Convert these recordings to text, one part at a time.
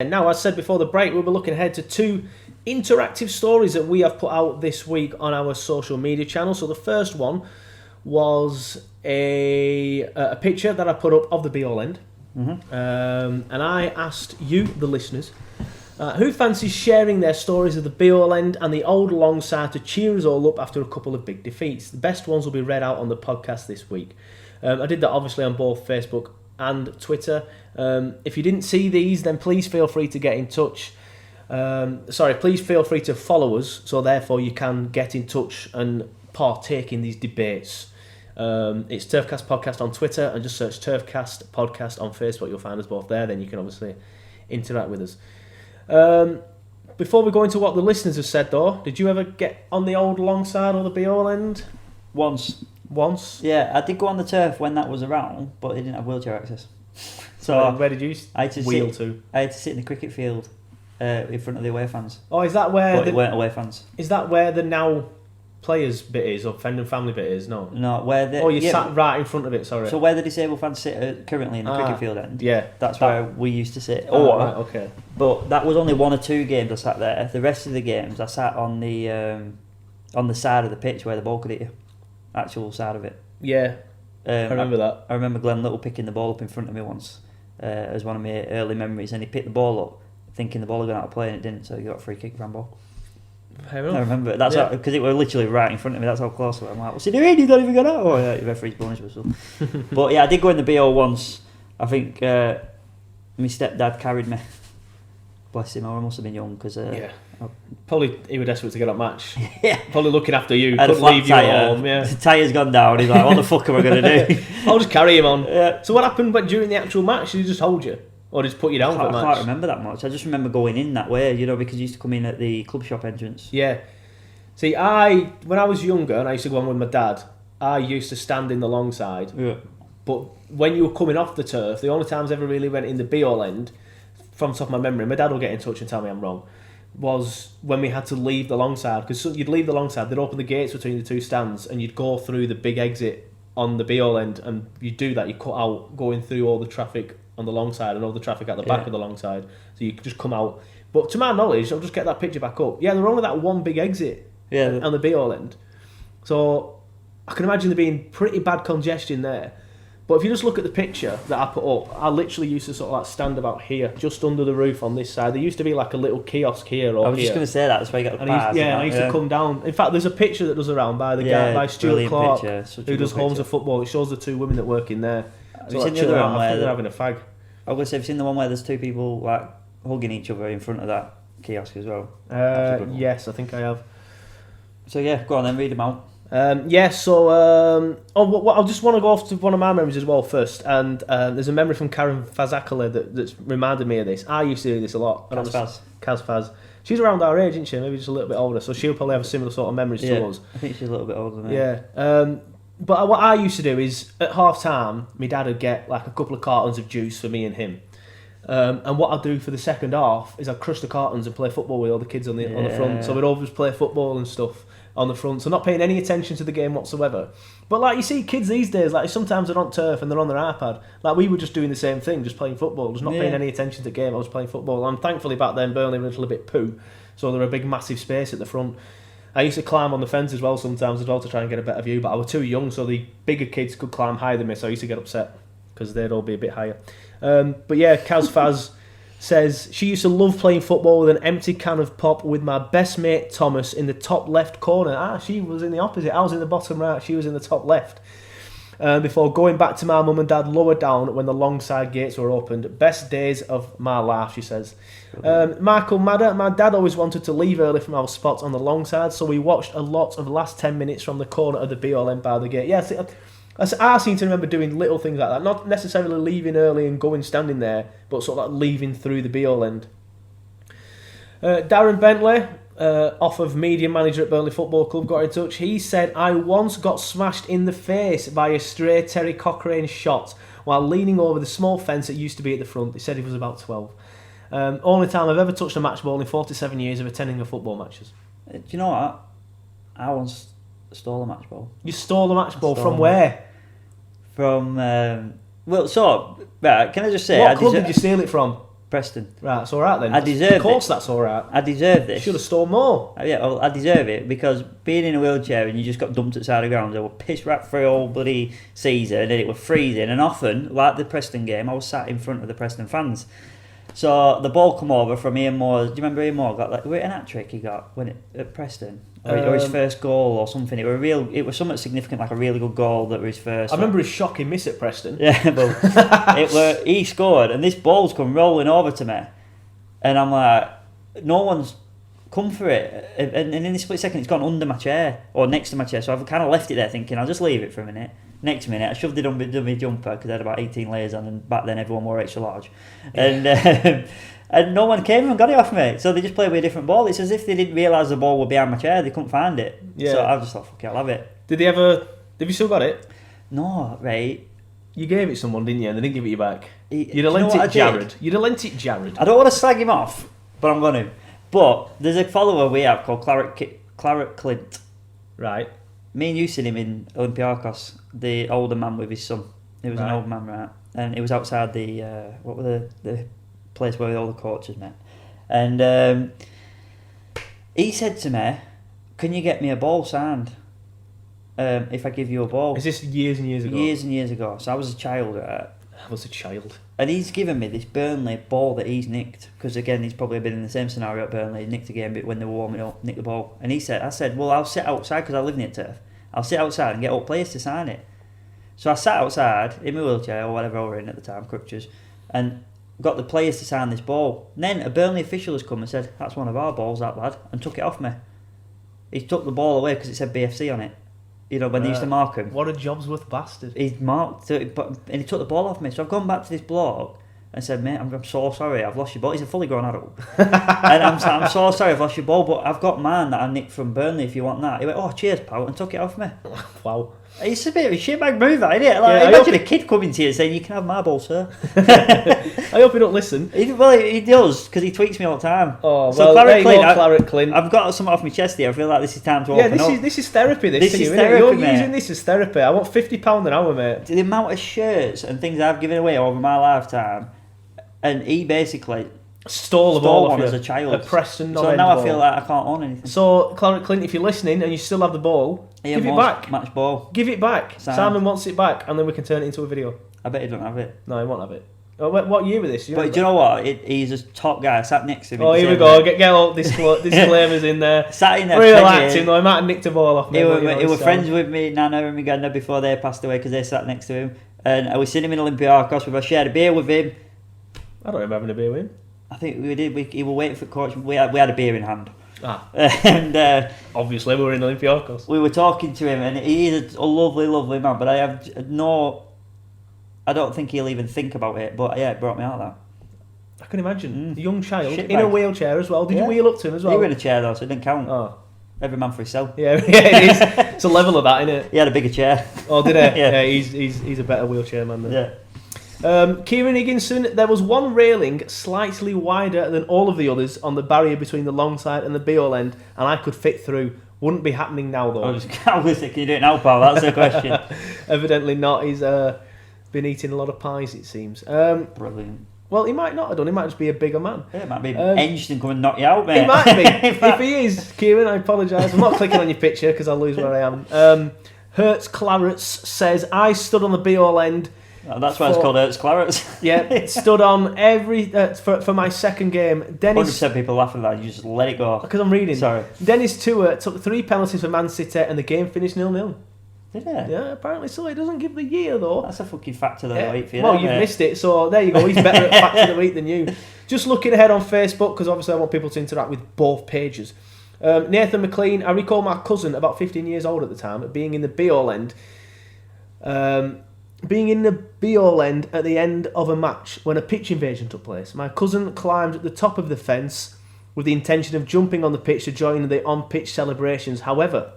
And now, as said before the break, we'll be looking ahead to 2 interactive stories that we have put out this week on our social media channel. So the first one was a picture that I put up of the Bee Hole End. And I asked you, the listeners, who fancies sharing their stories of the Bee Hole End and the old Longside to cheer us all up after a couple of big defeats. The best ones will be read out on the podcast this week. I did that obviously on both Facebook and Twitter. If you didn't see these, then please feel free to get in touch. Please feel free to follow us, so therefore you can get in touch and partake in these debates. It's Turfcast Podcast on Twitter, and just search Turfcast Podcast on Facebook. You'll find us both there. Then you can obviously interact with us. Before we go into what the listeners have said, though, did you ever get on the old Longside or the Bee Hole End? Once. Yeah, I did go on the turf when that was around, but it didn't have wheelchair access. So where did you wheel to? I had to sit in the cricket field in front of the away fans. Oh, is that where... But it weren't away fans. Is that where the now players bit is, or friend and family bit is? No, where the... Oh, you sat right in front of it, sorry. So where the disabled fans sit currently in the cricket field end, that's where we used to sit. Right, okay. But that was only 1 or 2 games I sat there. The rest of the games I sat on the side of the pitch where the ball could hit you. Actual side of it. Yeah, I remember that. I remember Glenn Little picking the ball up in front of me once as one of my early memories, and he picked the ball up thinking the ball had gone out of play and it didn't, so he got a free kick for handball. Fair enough. I remember it. That's because it was literally right in front of me. That's how close I was. I'm like, what's he doing? He's not even got out. Oh yeah, referee's bonus whistle. But yeah, I did go in the BO once. I think my stepdad carried me. Bless him. I must have been young because probably he was desperate to get that match. Yeah, probably looking after you. Couldn't leave you at home. Yeah, the tire's gone down. He's like, what the fuck am I going to do? I'll just carry him on. Yeah. So what happened during the actual match? Did he just hold you, or just put you down for the match? I can't remember that much. I just remember going in that way, because he used to come in at the club shop entrance. Yeah. See, when I was younger and I used to go on with my dad, I used to stand in the long side. Yeah. But when you were coming off the turf, the only times I ever really went in the Bee Hole End, from the top of my memory, my dad will get in touch and tell me I'm wrong, was when we had to leave the long side. Because you'd leave the long side, they'd open the gates between the 2 stands, and you'd go through the big exit on the Bee Hole End, and you do that, you cut out going through all the traffic on the long side and all the traffic at the back of the long side. So you could just come out. But to my knowledge, I'll just get that picture back up. Yeah, there were only that one big exit on the Bee Hole End. So I can imagine there being pretty bad congestion there. But if you just look at the picture that I put up, I literally used to sort of like stand about here, just under the roof on this side. There used to be like a little kiosk here or I was here. just going to say that's where you got the bars. I used to come down. In fact, there's a picture that does around by the guy, by Stuart Clark, who does Homes of Football. It shows the 2 women that work in there. Have you seen the other one where they're having a fag? I was going to say, have you seen the one where there's 2 people like hugging each other in front of that kiosk as well? Yes, I think I have. So yeah, go on then, read them out. I just want to go off to one of my memories as well first, and there's a memory from Karen Fazakala that's reminded me of this. I used to do this a lot. Kaz Faz. She's around our age, isn't she? Maybe just a little bit older, so she'll probably have similar sort of memories to us. I think she's a little bit older than me. Yeah. But what I used to do is, at half time, my dad would get like a couple of cartons of juice for me and him. And what I'd do for the second half is I'd crush the cartons and play football with all the kids on the front. So we'd always play football and stuff on the front, so not paying any attention to the game whatsoever. But like you see kids these days, like sometimes they're on turf and they're on their iPad. Like we were just doing the same thing, just playing football, just not paying any attention to the game. I was playing football, and thankfully back then Burnley were a little bit poo, so there were a big massive space at the front. I used to climb on the fence as well sometimes as well to try and get a better view, but I was too young, so the bigger kids could climb higher than me, so I used to get upset because they'd all be a bit higher. But yeah, Kaz Faz says she used to love playing football with an empty can of pop with my best mate Thomas in the top left corner. She was in the opposite. I was in the bottom right, she was in the top left. Before going back to my mum and dad lower down when the long side gates were opened. Best days of my life, she says. Michael Madder, my dad always wanted to leave early from our spot on the long side, so we watched a lot of the last 10 minutes from the corner of the Bee Hole End by the gate. Yeah, I seem to remember doing little things like that, not necessarily leaving early and going standing there, but sort of like leaving through the Bee Hole End. Darren Bentley, off of media manager at Burnley Football Club, got in touch. He said, I once got smashed in the face by a stray Terry Cochrane shot while leaning over the small fence that used to be at the front. He said he was about 12. Only time I've ever touched a match ball in 47 years of attending a football matches. Do you know what? I once stole a match ball. You stole a match ball from where? From, can I just say... What club did you steal it from? Preston. Right, that's all right then. I deserve it. Of course, that's all right. I deserve this. Should have stolen more. Yeah, well, I deserve it because being in a wheelchair and you just got dumped at the side of the ground, I was pissed right through all bloody season and it was freezing. And often, like the Preston game, I was sat in front of the Preston fans. So the ball come over from Ian Moore. Do you remember Ian Moore got an hat trick he got when at Preston, or his first goal or something? It was something significant, like a really good goal that was his first. I remember his shocking miss at Preston. Yeah, but he scored, and this ball's come rolling over to me, and I'm like, no one's come for it, and in a split second it's gone under my chair or next to my chair. So I've kind of left it there, thinking I'll just leave it for a minute. Next minute, I shoved it on my jumper because I had about 18 layers on, and back then everyone wore extra large, and no one came and got it off me. So they just played with a different ball. It's as if they didn't realise the ball was behind my chair. They couldn't find it. Yeah. So I just thought, fuck it, I'll have it. Did they ever? Have you still got it? No, right. You gave it someone, didn't you? And they didn't give it you back. You'd you have know lent what I it did? Jared. You'd have lent it Jared. I don't want to slag him off, but I'm going to. But there's a follower we have called Claret Clint. Right. Me and you seen him in Olympiacos, the older man with his son. He was an old man, right? And it was outside the what were the place where all the coaches met. And he said to me, "Can you get me a ball signed? If I give you a ball." Is this years and years ago? Years and years ago. So I was a child, right? I was a child. And he's given me this Burnley ball that he's nicked, because again he's probably been in the same scenario at Burnley. He nicked a game bit when they were warming up, nicked the ball, and I said, well, I'll sit outside because I live near turf. I'll sit outside and get all players to sign it. So I sat outside in my wheelchair or whatever I were in at the time, crutches, and got the players to sign this ball. And then a Burnley official has come and said, that's one of our balls, that lad, and took it off me. He took the ball away because it said BFC on it. You know, when they used to mark him. What a Jobsworth bastard. He's marked it, and he took the ball off me. So I've gone back to this bloke and said, mate, I'm so sorry, I've lost your ball. He's a fully grown adult. And I'm so sorry I've lost your ball, but I've got mine that I nicked from Burnley if you want that. He went, oh, cheers, pal, and took it off me. Wow. It's a bit of a shitbag move, that, isn't it? Like, Yeah, imagine a kid coming to you and saying, you can have my ball, sir. I hope he don't listen. He does, because he tweets me all the time. Oh, so well, there you go, Claret Clint. I've got something off my chest here. I feel like this is time to open up. This is therapy, this is isn't therapy, it? You're mate. using this as therapy. I want £50 an hour, mate. The amount of shirts and things I've given away over my lifetime, and he basically stole the ball one off as you. a child. A Preston so now I feel like I can't own anything. So, Claret Clint, if you're listening and you still have the ball, give it back. Match ball. Give it back. Simon wants it back, and then we can turn it into a video. I bet he don't have it. No, he won't have it. Oh, what year was this? Do you know what? He's a top guy. I sat next to him. Oh, here we go. Get all disclaimers in there. Sat in there. Relax him, though. He might have nicked a ball off me. He were friends with me, Nana and Miganda, before they passed away, because they sat next to him. And I was sitting him in Olympiacos. We shared a beer with him. I don't remember having a beer with him. I think we did. He was waiting for coach. We had a beer in hand. And obviously we were in Olympiacos. We were talking to him, and he's a lovely, lovely man. But I don't think he'll even think about it. But yeah, it brought me out of that. I can imagine. A young child Shit in a bag. wheelchair as well. Did you wheel up to him as well? He was in a chair though, so it didn't count. Oh. Every man for himself. Yeah, it is. It's a level of that, isn't it? He had a bigger chair. Oh, did he? Yeah. He's a better wheelchair man than. Yeah. Kieran Higginson, there was one railing slightly wider than all of the others on the barrier between the Longside and the Bee Hole End, and I could fit through. Wouldn't be happening now though. I was thinking, can you do it now, pal? That's the question. Evidently not. He's been eating a lot of pies, it seems. Brilliant. Well, he might not have done. He might just be a bigger man. Yeah, it might be engine and come and knock you out, mate. He might be. If he is, Kieran, I apologise. I'm not clicking on your picture because I'll lose where I am. Hertz Clarets says, I stood on the Bee Hole End. Oh, that's why it's called Hertz Clarets. Yeah, stood on every for my second game. Dennis, 100% people laughing at that. You just let it go. Because I'm reading. Sorry. Dennis Tuer took 3 penalties for Man City and the game finished 0-0. Did it? Yeah, apparently so. It doesn't give the year though. That's a fucking fact of the week for you. Well, you've missed it, so there you go. He's better at fact of the week than you. Just looking ahead on Facebook, because obviously I want people to interact with both pages. Nathan McLean, I recall my cousin, about 15 years old at the time, being in the Bee Hole End. Being in the Bee Hole End at the end of a match when a pitch invasion took place. My cousin climbed at the top of the fence with the intention of jumping on the pitch to join the on-pitch celebrations. However,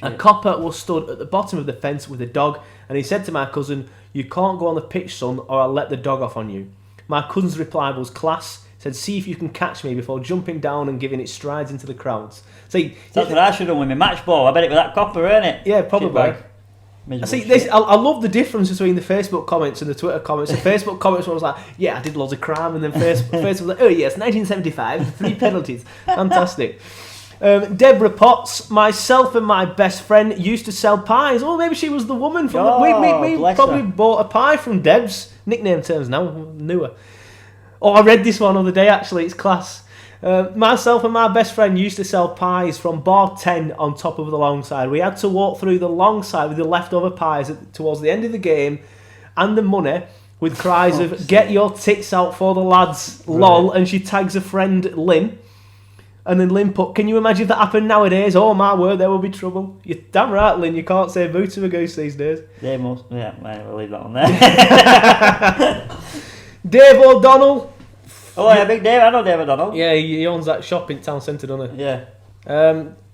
a copper was stood at the bottom of the fence with a dog, and he said to my cousin, "You can't go on the pitch, son, or I'll let the dog off on you." My cousin's reply was class. Said, "See if you can catch me," before jumping down and giving it strides into the crowds. See, that's what I should have done with my match ball. I bet it was that copper, ain't it? Yeah, probably. Miserable see, shit. I love the difference between the Facebook comments and the Twitter comments. The Facebook comments one was like, yeah, I did loads of crime, and then Facebook was like, oh yes, 1975, 3 penalties. Fantastic. Deborah Potts, myself and my best friend used to sell pies. Oh, maybe she was the woman from we probably bought a pie from Deb's. Nickname terms now, newer. Oh, I read this one the other day actually, it's class. Myself and my best friend used to sell pies from bar 10 on top of the Longside. We had to walk through the Longside with the leftover pies towards the end of the game and the money with cries of get your tits out for the lads, lol, and she tags a friend Lynn. And then Lynn put, can you imagine if that happened nowadays? Oh my word, there will be trouble. You're damn right, Lynn, you can't say boo to a goose these days. They must, yeah, we'll leave that one there. Dave O'Donnell. Oh yeah, big Dave, I know Dave O'Donnell. Yeah, he owns that shop in town centre, doesn't he? Yeah.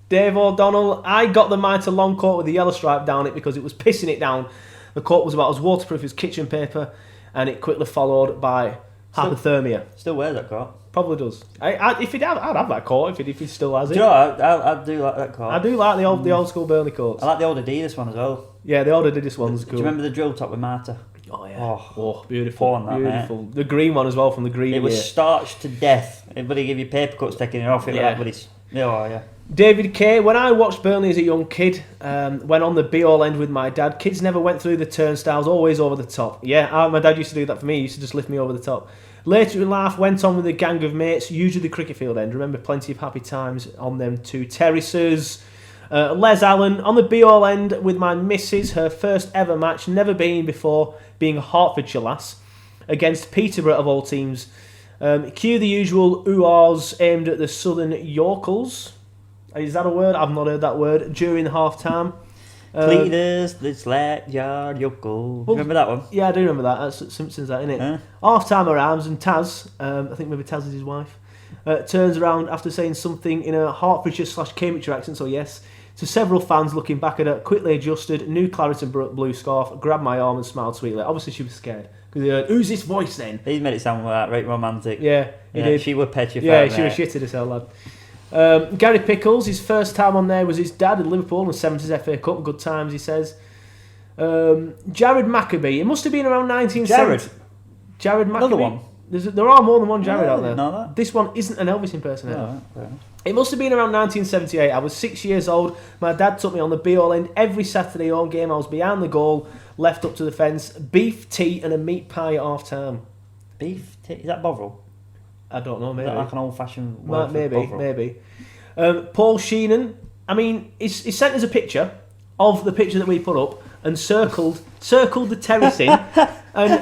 Dave O'Donnell, I got the mitre long coat with the yellow stripe down it because it was pissing it down. The coat was about as waterproof as kitchen paper, and it quickly followed by hypothermia. Still wears that coat. Probably does. If he'd have, I'd have that coat if he still has it. Do you know what? I do like that coat. I do like the old school Burnley coats. I like the old Adidas one as well. Yeah, the old Adidas one's cool. Do you remember the drill top with Marta? Oh yeah. Oh, beautiful. Porn, that, beautiful. Mate. The green one as well from the green. It was starched to death. Everybody give you paper cuts taking it off. Yeah. David Kay, when I watched Burnley as a young kid, went on the Bee Hole End with my dad. Kids never went through the turnstiles, always over the top. Yeah, my dad used to do that for me. He used to just lift me over the top. Later in life, went on with a gang of mates, usually the cricket field end. Remember plenty of happy times on them 2 terraces. Les Allen, on the Bee Hole End with my missus, her first ever match, never been before, being a Hertfordshire lass, against Peterborough of all teams. Cue the usual ooh-ahs aimed at the Southern Yorkles. Is that a word? I've not heard that word. During half-time. Cleaners, let's let yard yokel. Remember that one? Yeah, I do remember that. That's Simpsons, that, isn't it? Half-time arrives and Taz, I think maybe Taz is his wife, turns around after saying something in a Hertfordshire/Cambridgeshire accent, so yes, to several fans looking back at her, quickly adjusted, new claret and blue scarf, grabbed my arm and smiled sweetly. Obviously she was scared. Because he heard, who's this voice then? He's made it sound right romantic. Yeah, he did. She was petrified. Yeah, she was shitted as hell, lad. Gary Pickles, his first time on there was his dad in Liverpool in the 70s FA Cup. Good times, he says. Jared Maccabee. It must have been around 1970. Jared Maccabee. Another one. There are more than one Jared out there. Know that. This one isn't an Elvis impersonator. No, it must have been around 1978. I was 6 years old. My dad took me on the Bee Hole End every Saturday home game. I was behind the goal, left up to the fence, beef, tea and a meat pie at half time. Beef tea? Is that Bovril? I don't know, maybe. Is that like an old-fashioned word maybe. Paul Sheenan, I mean, he sent us a picture of the picture that we put up and circled the terrace in. And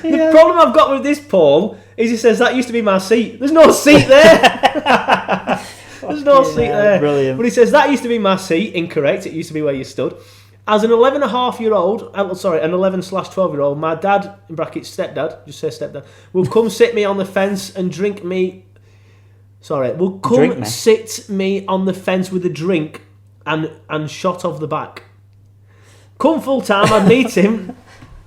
the problem I've got with this, Paul, is he says that used to be my seat. There's no seat there. There's no seat there. Brilliant. But he says that used to be my seat. Incorrect. It used to be where you stood. As an 11-and-a-half-year-old, an 11/12-year-old, my dad, in brackets stepdad, just say stepdad, will come sit me on the fence and sit me on the fence with a drink and shot off the back. Come full time, I'd meet him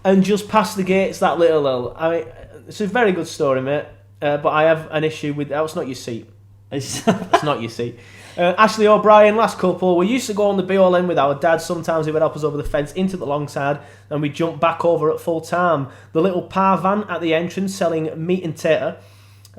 and just past the gates that little. I mean, it's a very good story, mate. But I have an issue with that. It's not your seat. It's not your seat. Ashley O'Brien, last couple. We used to go on the Bee Hole End with our dad. Sometimes he would help us over the fence into the Longside, and we'd jump back over at full time. The little par van at the entrance selling meat and tater.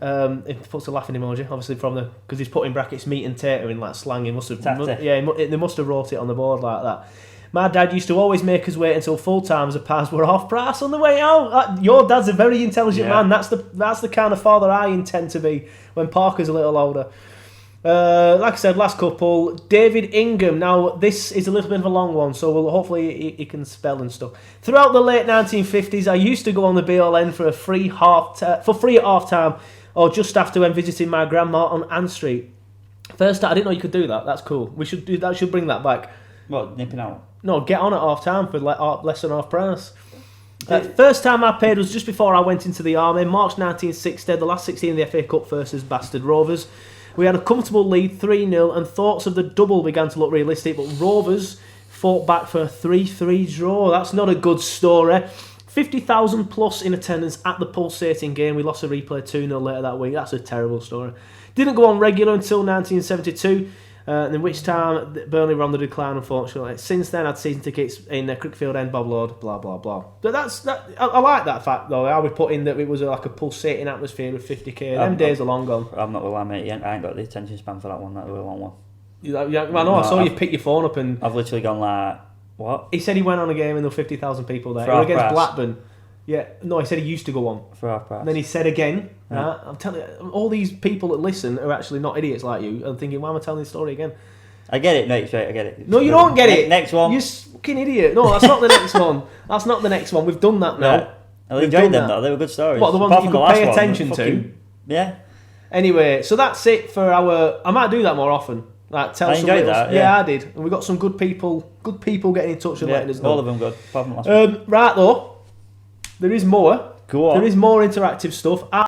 It puts a laughing emoji, obviously because he's put in brackets meat and tater in like slang. He must have, they must have wrote it on the board like that. My dad used to always make us wait until full times of pars were off price on the way out. Your dad's a very intelligent man. That's the kind of father I intend to be when Parker's a little older. Like I said, last couple. David Ingham. Now, this is a little bit of a long one, so hopefully he can spell and stuff. Throughout the late 1950s, I used to go on the Bee Hole End for free at half time, or just after when visiting my grandma on Ann Street. First, I didn't know you could do that. That's cool. We should do that. Should bring that back. What, nipping out? No, get on at half time for less than half price. First time I paid was just before I went into the army, March 1960, the last 16 in the FA Cup versus Bastard Rovers. We had a comfortable lead, 3-0, and thoughts of the double began to look realistic, but Rovers fought back for a 3-3 draw. That's not a good story. 50,000 plus in attendance at the pulsating game. We lost a replay 2-0 later that week. That's a terrible story. Didn't go on regular until 1972. And in which time Burnley were on the decline, unfortunately. Since then, I'd season tickets in Crickfield End, Bob Lord, blah blah blah. But I like that fact though. How we put in that it was like a pulsating atmosphere with 50k. Them days are long gone. I'm not gonna lie, mate. I ain't got the attention span for that one. That was a long one. Yeah, I know. I saw you pick your phone up and I've literally gone like, what? He said he went on a game and there were 50,000 people there. For He was half against price. Blackburn. Yeah, no, he said he used to go on. For half price. And then he said again, Yeah. right, I'm telling you, all these people that listen are actually not idiots like you and thinking, why am I telling this story again? I get it, mate. Straight, I get it. No, you don't get it. Next one. You fucking idiot. No, that's not the next one. That's not the next one. We've done that now. Yeah. I We've enjoyed done them that. though. They were good stories. What, the ones Apart that you from the could pay last one, attention to? fucking- Yeah. Anyway, so that's it for our... I might do that more often. Like, tell I some enjoyed little- that, yeah. I did. And we got some good people getting in touch and letting us know. All of them good. Apart from the last one. Right though, there is more. Go on. There is more interactive stuff.